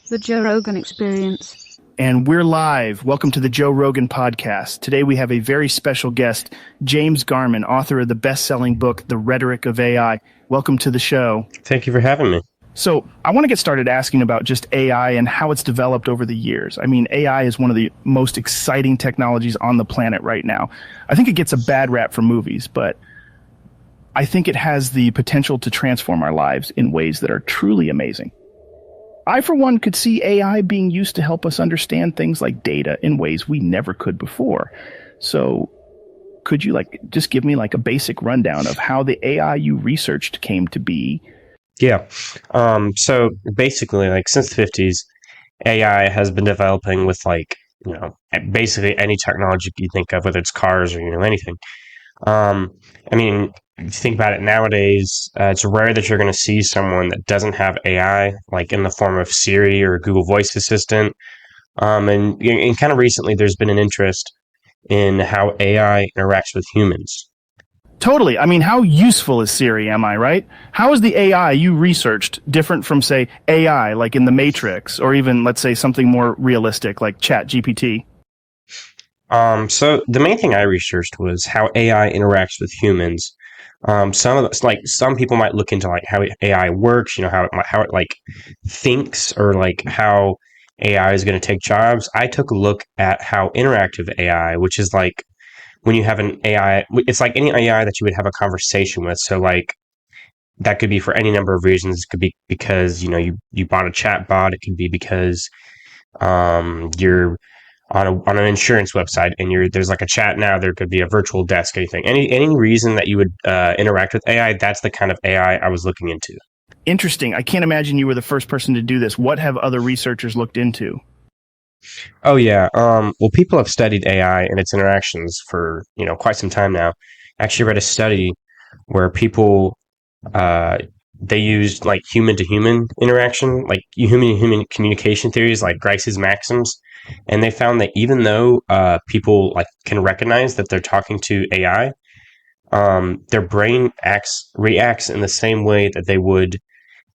The Joe Rogan Experience. And we're live. Welcome to the Joe Rogan Podcast. Today we have a very special guest, James Garmon, author of the best-selling book, The Rhetoric of AI. Welcome to the show. Thank you for having me. So I want to get started asking about just AI and how it's developed over the years. I mean, AI is one of the most exciting technologies on the planet right now. I think it gets a bad rap for movies, but I think it has the potential to transform our lives in ways that are truly amazing. I, for one, could see AI being used to help us understand things like data in ways we never could before. So could you just give me a basic rundown of how the AI you researched came to be? Yeah. So basically, since the 50s, AI has been developing with basically any technology you think of, whether it's cars or, anything. I mean, if you think about it nowadays, it's rare that you're going to see someone that doesn't have AI, in the form of Siri or Google Voice Assistant. And kind of recently, there's been an interest in how AI interacts with humans. Totally. I mean, how useful is Siri, am I right? How is the AI you researched different from, say, AI, like in The Matrix, or even, let's say, something more realistic, like ChatGPT? So the main thing I researched was how AI interacts with humans. Some people might look into how AI works, how it thinks, or how AI is going to take jobs. I took a look at how interactive AI, which is when you have an AI, it's like any AI that you would have a conversation with. So that could be for any number of reasons. It could be because you bought a chat bot. It could be because you're on an insurance website and there's a chat now. There could be a virtual desk. Any reason that you would interact with AI. That's the kind of AI I was looking into. Interesting. I can't imagine you were the first person to do this. What have other researchers looked into? Oh yeah. Well, people have studied AI and its interactions for quite some time now. I actually read a study where people they used human to human interaction, human to human communication theories, like Grice's maxims, and they found that even though people can recognize that they're talking to AI, their brain reacts in the same way that they would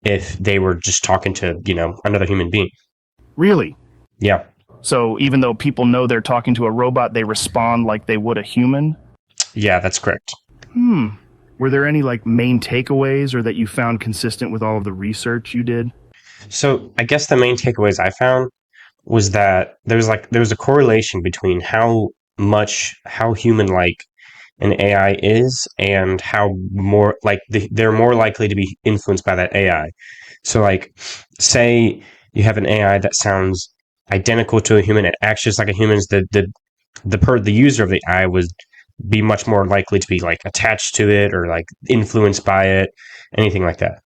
if they were just talking to another human being. Really? Yeah. So even though people know they're talking to a robot, they respond like they would a human? Yeah, that's correct. Were there any main takeaways or that you found consistent with all of the research you did? So I guess the main takeaways I found was that there was a correlation between how human-like an AI is and how more they're more likely to be influenced by that AI. So say you have an AI that sounds identical to a human, it acts just like a human. The user of the AI would be much more likely to be attached to it or influenced by it, anything like that.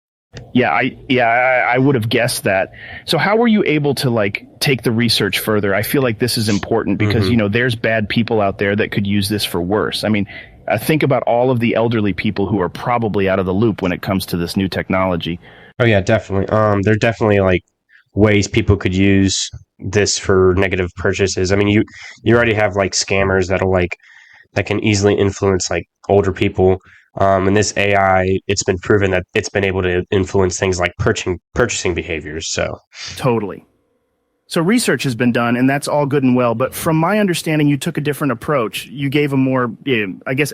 I would have guessed that. So how were you able to take the research further? I feel like this is important because there's bad people out there that could use this for worse. I mean, think about all of the elderly people who are probably out of the loop when it comes to this new technology. Oh yeah, definitely. There are definitely ways people could use this for negative purchases. I mean, you already have scammers that can easily influence older people. And this AI, it's been proven that it's been able to influence things like purchasing behaviors. So totally. So research has been done, and that's all good and well. But from my understanding, you took a different approach. You gave a more,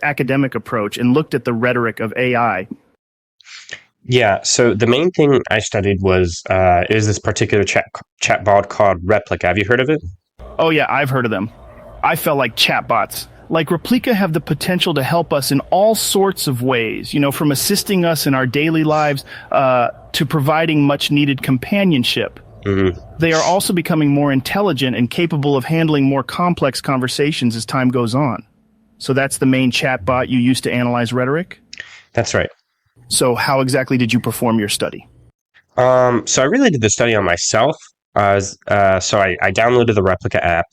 academic approach and looked at the rhetoric of AI. Yeah. So the main thing I studied was is this particular chatbot called Replica. Have you heard of it? Oh yeah, I've heard of them. I felt like chatbots. Replica have the potential to help us in all sorts of ways, from assisting us in our daily lives to providing much needed companionship. Mm-hmm. They are also becoming more intelligent and capable of handling more complex conversations as time goes on. So that's the main chatbot you used to analyze rhetoric? That's right. So how exactly did you perform your study? So I really did the study on myself. So I downloaded the Replica app.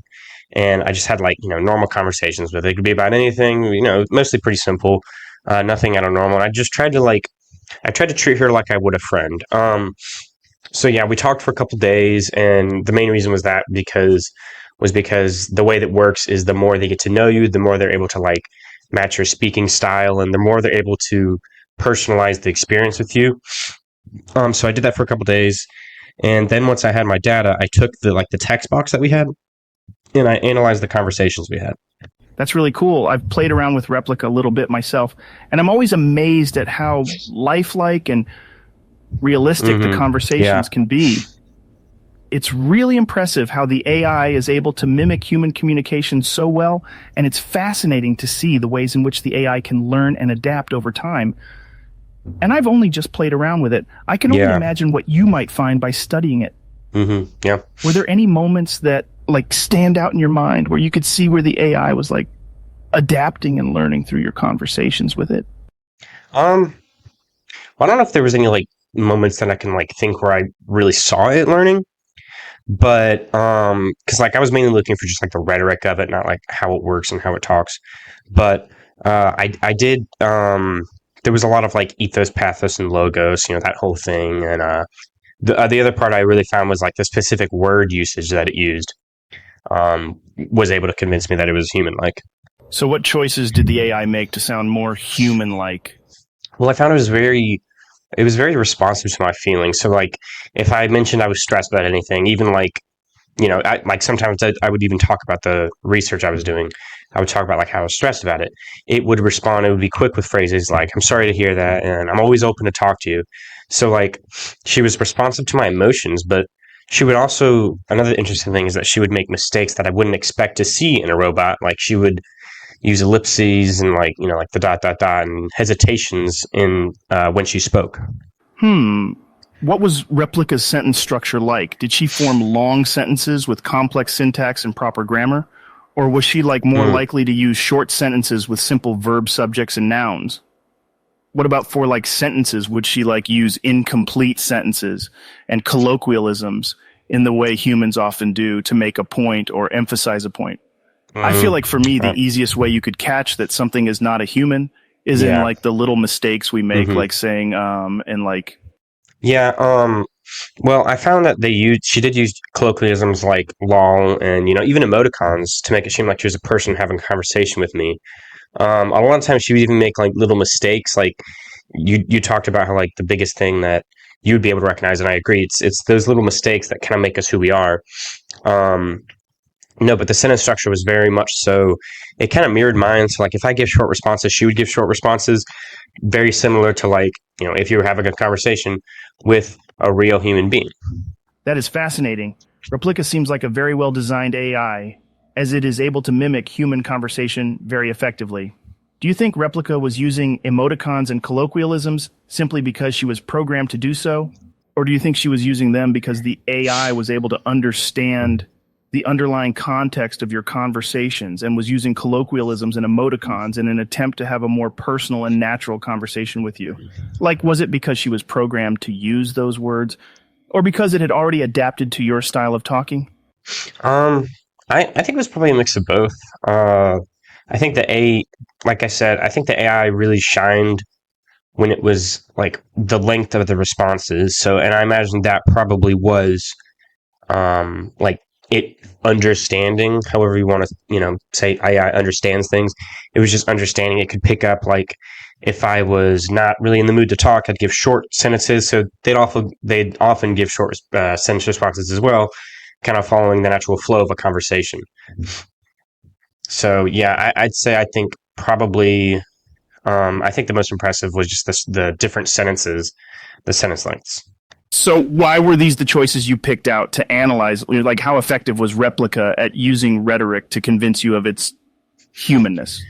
And I just had normal conversations with it. It could be about anything, mostly pretty simple, nothing out of normal. And I just tried to treat her like I would a friend. So yeah, we talked for a couple days, and the main reason was because the way that works is the more they get to know you, the more they're able to match your speaking style, and the more they're able to personalize the experience with you. So I did that for a couple days. And then once I had my data, I took the text box that we had and I analyzed the conversations we had. That's really cool. I've played around with Replica a little bit myself, and I'm always amazed at how lifelike and realistic the conversations can be. It's really impressive how the AI is able to mimic human communication so well, and it's fascinating to see the ways in which the AI can learn and adapt over time. And I've only just played around with it. I can only imagine what you might find by studying it. Yeah. Were there any moments that like stand out in your mind where you could see where the AI was like adapting and learning through your conversations with it? Well, I don't know if there was any like moments that I can like think where I really saw it learning, but because like I was mainly looking for just like the rhetoric of it, not like how it works and how it talks. But I did there was a lot of like ethos, pathos, and logos, that whole thing, and the other part I really found was like the specific word usage that it used was able to convince me that it was human-like. So what choices did the AI make to sound more human-like? Well, I found it was very responsive to my feelings. So like if I mentioned I was stressed about anything, even like, like sometimes I would even talk about the research I was doing. I would talk about like how I was stressed about it. It would respond. It would be quick with phrases like, "I'm sorry to hear that," and "I'm always open to talk to you." So like she was responsive to my emotions, but she would also, another interesting thing is that she would make mistakes that I wouldn't expect to see in a robot. Like she would use ellipses and like like the dot dot dot and hesitations in when she spoke. What was Replica's sentence structure like? Did she form long sentences with complex syntax and proper grammar? Or was she like more likely to use short sentences with simple verb subjects and nouns? What about for like sentences? Would she like use incomplete sentences and colloquialisms in the way humans often do to make a point or emphasize a point? I feel like for me, the easiest way you could catch that something is not a human is in like the little mistakes we make, like saying, and like. Yeah. Well, I found that she did use colloquialisms like lol and, even emoticons to make it seem like she was a person having a conversation with me. A lot of times she would even make like little mistakes. Like you talked about how like the biggest thing that you would be able to recognize, and I agree, it's those little mistakes that kind of make us who we are. No, but the sentence structure was very much so. It kind of mirrored mine. So, like, if I give short responses, she would give short responses, very similar to like, if you were having a conversation with a real human being. That is fascinating. Replica seems like a very well-designed AI, as it is able to mimic human conversation very effectively. Do you think Replica was using emoticons and colloquialisms simply because she was programmed to do so? Or do you think she was using them because the AI was able to understand the underlying context of your conversations and was using colloquialisms and emoticons in an attempt to have a more personal and natural conversation with you? Like, was it because she was programmed to use those words, or because it had already adapted to your style of talking? I think it was probably a mix of both. I think like I said, I think the AI really shined when it was like the length of the responses. So, and I imagine that probably was like it understanding, however you want to, say AI understands things. It was just understanding. It could pick up like if I was not really in the mood to talk, I'd give short sentences. So they'd often give short sentence responses as well, kind of following the natural flow of a conversation. So yeah, I'd say I think probably I think the most impressive was just the different sentences, the sentence lengths. So why were these the choices you picked out to analyze? Like, how effective was Replica at using rhetoric to convince you of its humanness?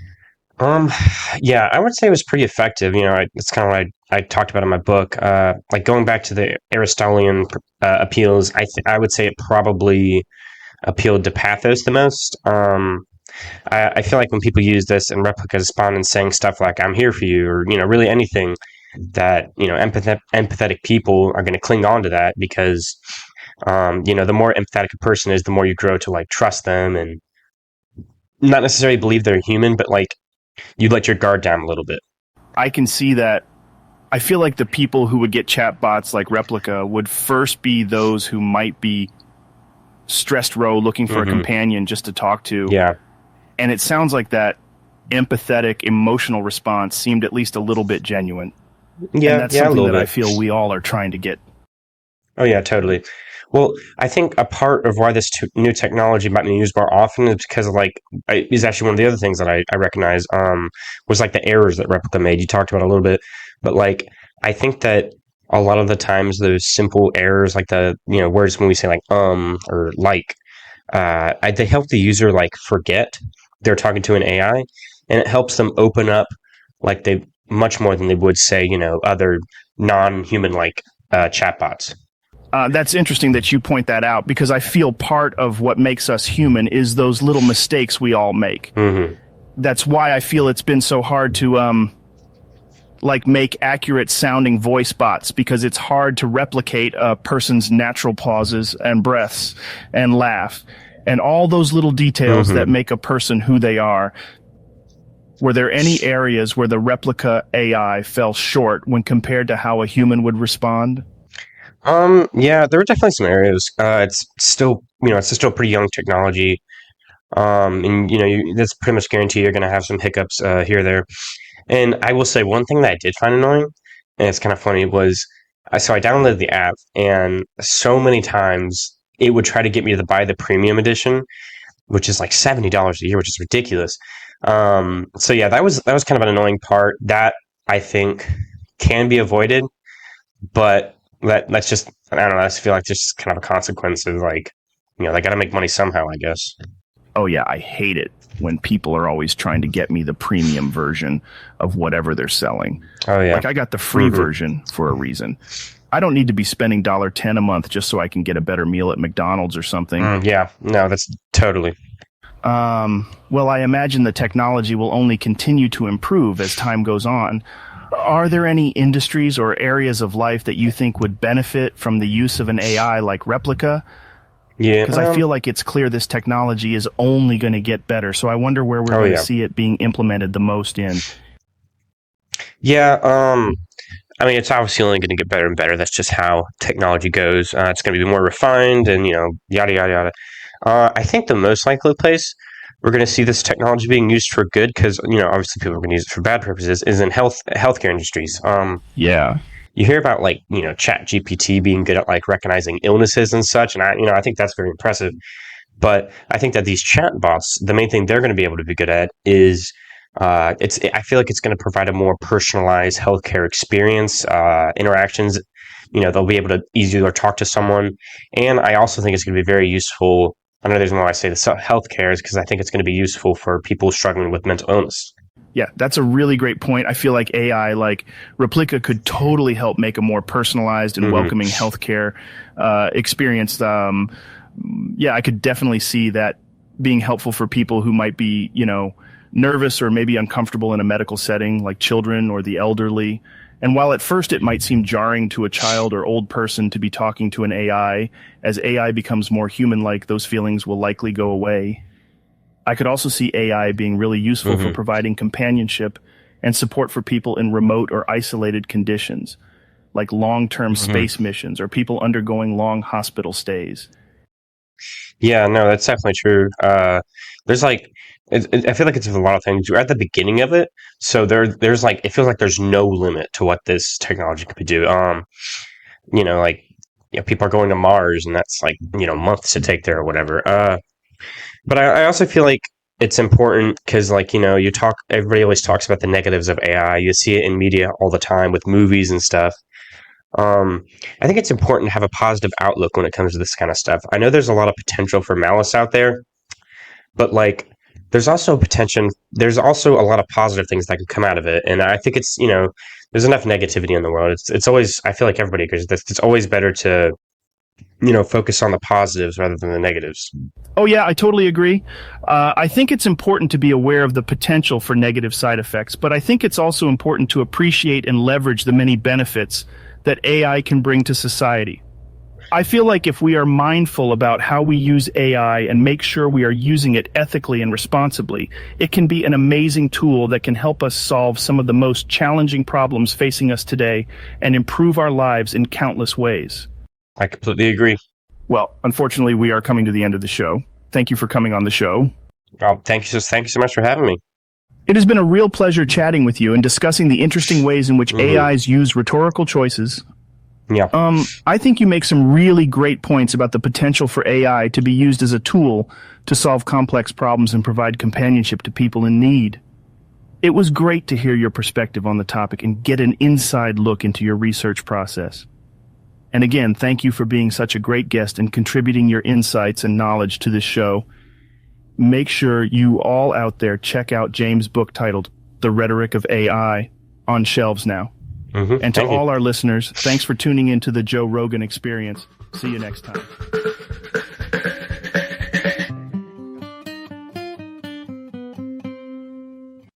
Yeah, I would say it was pretty effective. It's kind of like I talked about in my book. Like going back to the Aristotelian appeals, I would say it probably appealed to pathos the most. I feel like when people use this and Replica respond and saying stuff like "I'm here for you" or really anything, that empathetic people are going to cling on to that because the more empathetic a person is, the more you grow to like trust them and not necessarily believe they're human, but like you let your guard down a little bit. I can see that. I feel like the people who would get chatbots like Replica would first be those who might be stressed row looking for a companion just to talk to. Yeah. And it sounds like that empathetic, emotional response seemed at least a little bit genuine. Yeah, and that's something that I feel we all are trying to get. Oh yeah, totally. Well, I think a part of why this new technology might be used more often is because of is actually one of the other things that I recognize was like the errors that Replica made. You talked about it a little bit, but like I think that a lot of the times those simple errors, like the words when we say like or like, they help the user like forget they're talking to an AI, and it helps them open up like they much more than they would say other non-human like chatbots. That's interesting that you point that out because I feel part of what makes us human is those little mistakes we all make. Mm-hmm. That's why I feel it's been so hard to like make accurate sounding voice bots because it's hard to replicate a person's natural pauses and breaths and laugh and all those little details that make a person who they are. Were there any areas where the replica AI fell short when compared to how a human would respond? Yeah, there are definitely some areas. It's still, it's still pretty young technology. And that's pretty much guarantee you're going to have some hiccups here or there. And I will say one thing that I did find annoying, and it's kind of funny, was so I downloaded the app, and so many times it would try to get me to buy the premium edition, which is like $70 a year, which is ridiculous. So yeah, that was kind of an annoying part that I think can be avoided, but that's just I don't know. I just feel like just kind of a consequence of like they got to make money somehow, I guess. Oh yeah, I hate it when people are always trying to get me the premium version of whatever they're selling. Oh yeah, like I got the free version for a reason. I don't need to be spending $10 a month just so I can get a better meal at McDonald's or something. Yeah, no, that's totally. Well, I imagine the technology will only continue to improve as time goes on. Are there any industries or areas of life that you think would benefit from the use of an AI like Replica? Yeah, because I feel like it's clear this technology is only going to get better. So I wonder where we're going to see it being implemented the most in. Yeah, I mean, it's obviously only going to get better and better. That's just how technology goes. It's going to be more refined and, yada, yada, yada. I think the most likely place we're going to see this technology being used for good, because, obviously people are going to use it for bad purposes, is in healthcare industries. Yeah. You hear about like, Chat GPT being good at like recognizing illnesses and such. And I think that's very impressive. But I think that these chat bots, the main thing they're going to be able to be good at is I feel like it's going to provide a more personalized healthcare experience, interactions. They'll be able to easier talk to someone. And I also think it's going to be very useful. Another reason why I say this healthcare is because I think it's going to be useful for people struggling with mental illness. Yeah, that's a really great point. I feel like AI, like Replica, could totally help make a more personalized and welcoming healthcare experience. Yeah, I could definitely see that being helpful for people who might be, nervous or maybe uncomfortable in a medical setting, like children or the elderly. And while at first it might seem jarring to a child or old person to be talking to an AI, as AI becomes more human-like, those feelings will likely go away. I could also see AI being really useful for providing companionship and support for people in remote or isolated conditions, like long-term space missions or people undergoing long hospital stays. Yeah, no, that's definitely true. There's like, I feel like it's a lot of things. You're at the beginning of it, so there's like, it feels like there's no limit to what this technology could do. Like, people are going to Mars, and that's like, months to take there or whatever. But I also feel like it's important because, like, everybody always talks about the negatives of AI. You see it in media all the time with movies and stuff. I think it's important to have a positive outlook when it comes to this kind of stuff. I know there's a lot of potential for malice out there, but like, there's also a lot of positive things that can come out of it. And I think it's, there's enough negativity in the world. It's always, I feel like everybody agrees with this. It's always better to, focus on the positives rather than the negatives. Oh, yeah, I totally agree. I think it's important to be aware of the potential for negative side effects, but I think it's also important to appreciate and leverage the many benefits that AI can bring to society. I feel like if we are mindful about how we use AI and make sure we are using it ethically and responsibly, it can be an amazing tool that can help us solve some of the most challenging problems facing us today and improve our lives in countless ways. I completely agree. Well, unfortunately, we are coming to the end of the show. Thank you for coming on the show. Oh, thank you so much for having me. It has been a real pleasure chatting with you and discussing the interesting ways in which AIs use rhetorical choices, Yeah. I think you make some really great points about the potential for AI to be used as a tool to solve complex problems and provide companionship to people in need. It was great to hear your perspective on the topic and get an inside look into your research process. And again, thank you for being such a great guest and contributing your insights and knowledge to this show. Make sure you all out there check out James' book titled The Rhetoric of AI, on shelves now. And to all our listeners, thanks for tuning in to the Joe Rogan Experience. See you next time.